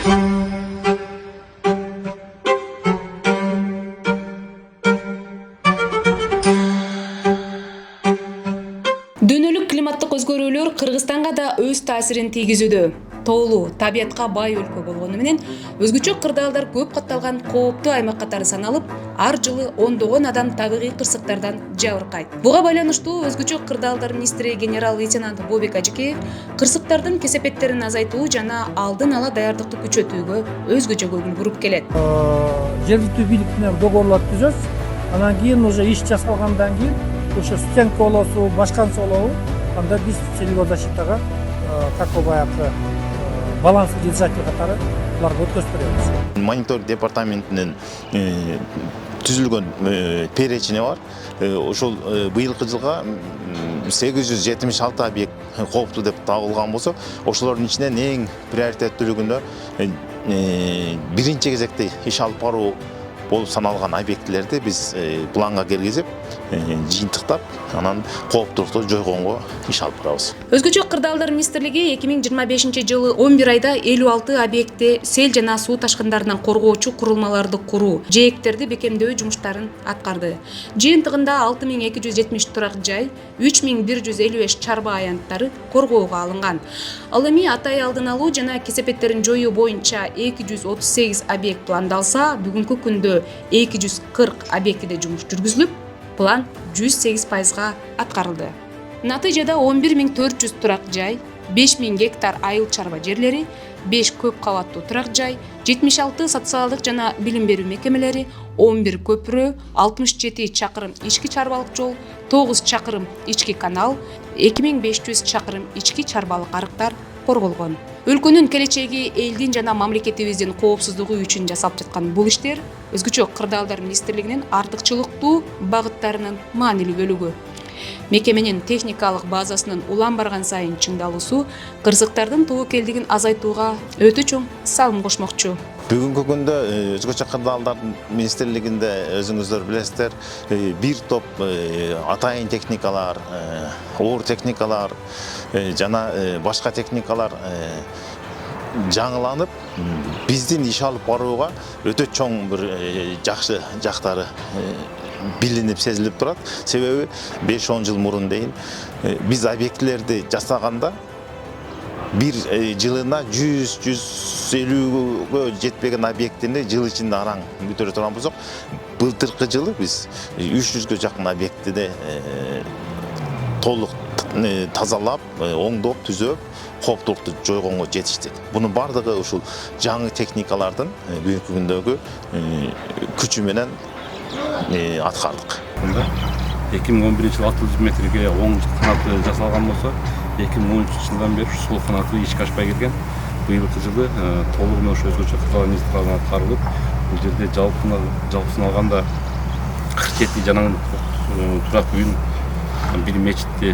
Дөнөлүк климаттык өзгөрүүлөр Кыргызстанга да өз таасирин тийгизүүдө. Тоолуу, табиятка бай өлкө болгону менен өзгөчө кырдаалдар көп катталган кооптуу аймак катары саналып, ар жылы ондогон адам табигый кырсыктардан жабыркайт. Буга байланыштуу өзгөчө кырдаалдар министри генерал-лейтенант Бобек Ажыкеев кырсыктардын кесепеттерин азайтуу жана алдын ала даярдыкты күчөтүүгө өзгөчө көңүл буруп келет. Жергиликтүү бийлик менен договорлор түзөбүз. Анан кийин уже иш жасалгандан кийин ошо стенка болосу, башкансы болобу, анда биз сельхоззащитага как баягы баланстык держатель катары буларга өткөзүп беребиз. Мониторинг департаментинин түзүлгөн перечини бар. Ошол быйылкы жылга 876 объект кооптуу деп табылган болсо, ошолордун ичинен эң приоритеттүүлүгүндө биринчи кезекте иш алып баруу болуп саналган объектилерди биз планга киргизип, жыйынтыктап, анан кооптуулукту жойгонго иш алып барабыз. Өзгөчө кырдаалдар министрлиги 2025-жылы 11 айда 56 объектте сел жана суу ташкындарынан коргоочу курулмаларды куруу, жээктерди бекемдөө жумуштарын аткарды. Жыйынтыгында 6270 турак жай, 3155 чарба аянттары коргоого алынган. Ал эми атай алдын алуу жана кесепеттерин жоюу боюнча 238 объект пландалса, бүгүнкү күндө 240 объектиде жумуш жүргүзүлүп, план 108%га аткарылды. Натыйжада 11400 турак жай, 5000 гектар айыл чарба жерлери, 5 көп кабаттуу турак жай, 76 социалдык жана билим берүү мекемелери, 11 көпүрө, 67 чакырым ички чарбалык жол, 9 чакырым ички канал, 2500 чакырым ички чарбалык арыктар корголгон. Өлкөнүн келечеги, элдин жана мамлекетибиздин коопсуздугу үчүн жасалып жаткан бул иштер өзгөчө кырдаалдар министрлигинин артыкчылыктуу багыттарынын маанилүү бөлүгү. Мекеменин техникалык базасынын улам барган сайын чыңдалуусу кырсыктардын тобокелдигин азайтууга өтө чоң салым кошмокчу. Бүгүнкү күндө өзгөчө кырдаалдардын министрлигинде өзүңүздөр билесиздер, бир топ атайын техникалар, оор техникалар жана башка техникалар жаңыланып, биздин иш алып барууга өтө чоң бир жакшы жактары билинип сезилип турат. Себеби 5-10 жыл мурун дейин биз объектилерди жасаганда бир жылына 100-150-гө жетпеген объектини жыл ичинде араң бүтүрө турган болсок, былтыркы жылы биз 300гө жакын объектиде толук тазалап, оңдоп, түзөп, кооптуулукту жойгонго жетиштик. Бунун бардыгы ушул жаңы техникалардын бүгүнкү күндөгү күчү менен аткардык. 2011-жылы 600 метрге оң канаты жасалган болсо, 2013 жылдан бери сол канаты ишке ашпай келген. Быйылкы жылы толугу ошо өзгөчө кырдаал министрлигине аткарылып, бул жерде жалпысын алганда 47 жаңы турак үйүн, бир мечитти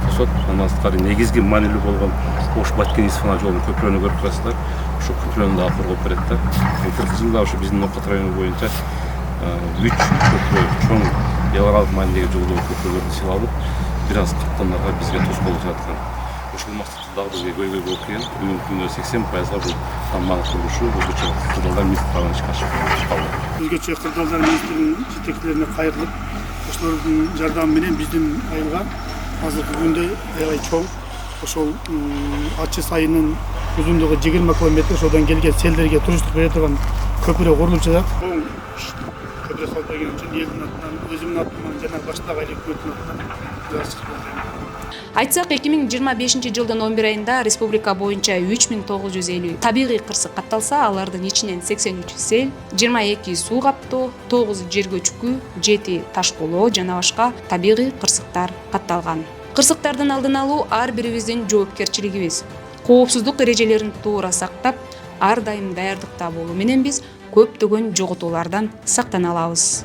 косот. Андан сырткары негизги маанилүү болгон Ош Баткен-Исфана жолунун көпүрөнү көрүп турасыздар. Ошо көпүрөнү да коргоп берет да. Былтыркы жылда ошо биздин Ноокат району боюнча 3 көпүрө чоң эл аралык маанилүүгө жолдоо көпүрөлөрдү сыйлалып, бир аз каттамдарга бизге тоскоолдук жаткан. Ошол максатты дагы бизге көйгөй болуп келген. Бүгүнкү күндө 80%га бул тамак курулушу өзгөчө кырдаалдар министрлигинин ишке ашып калды. Өзгөчө кырдаалдар министрлигинин жетекчилерине кайрылып, ошолордун жардамы менен биздин айылга азыркы күндө аябай чоң ошол Ачы сайынын узундугу 20 километр, ошодон келген селдерге туруштук бере турган көпүрө курулуп жатат. Көпүрө салып берген үчүн элдин атынан, өзүмдүн атымдан жана баштагы айыл өкмөтүнүн атынан Айтсак, 2025-жылдын 11 айында республика боюнча 3950 табигый кырсык катталса, алардын ичинен 83 сел, 22 суу каптоо, 9 жер көчкү, 7 таш колоо жана башка табигый кырсыктар катталган. Кырсыктардын алдын алуу ар бирибиздин жоопкерчилигибиз. Коопсуздук эрежелерин туура сактап, ар дайым даярдыкта болуу менен биз көптөгөн жоготуулардан сактана алабыз.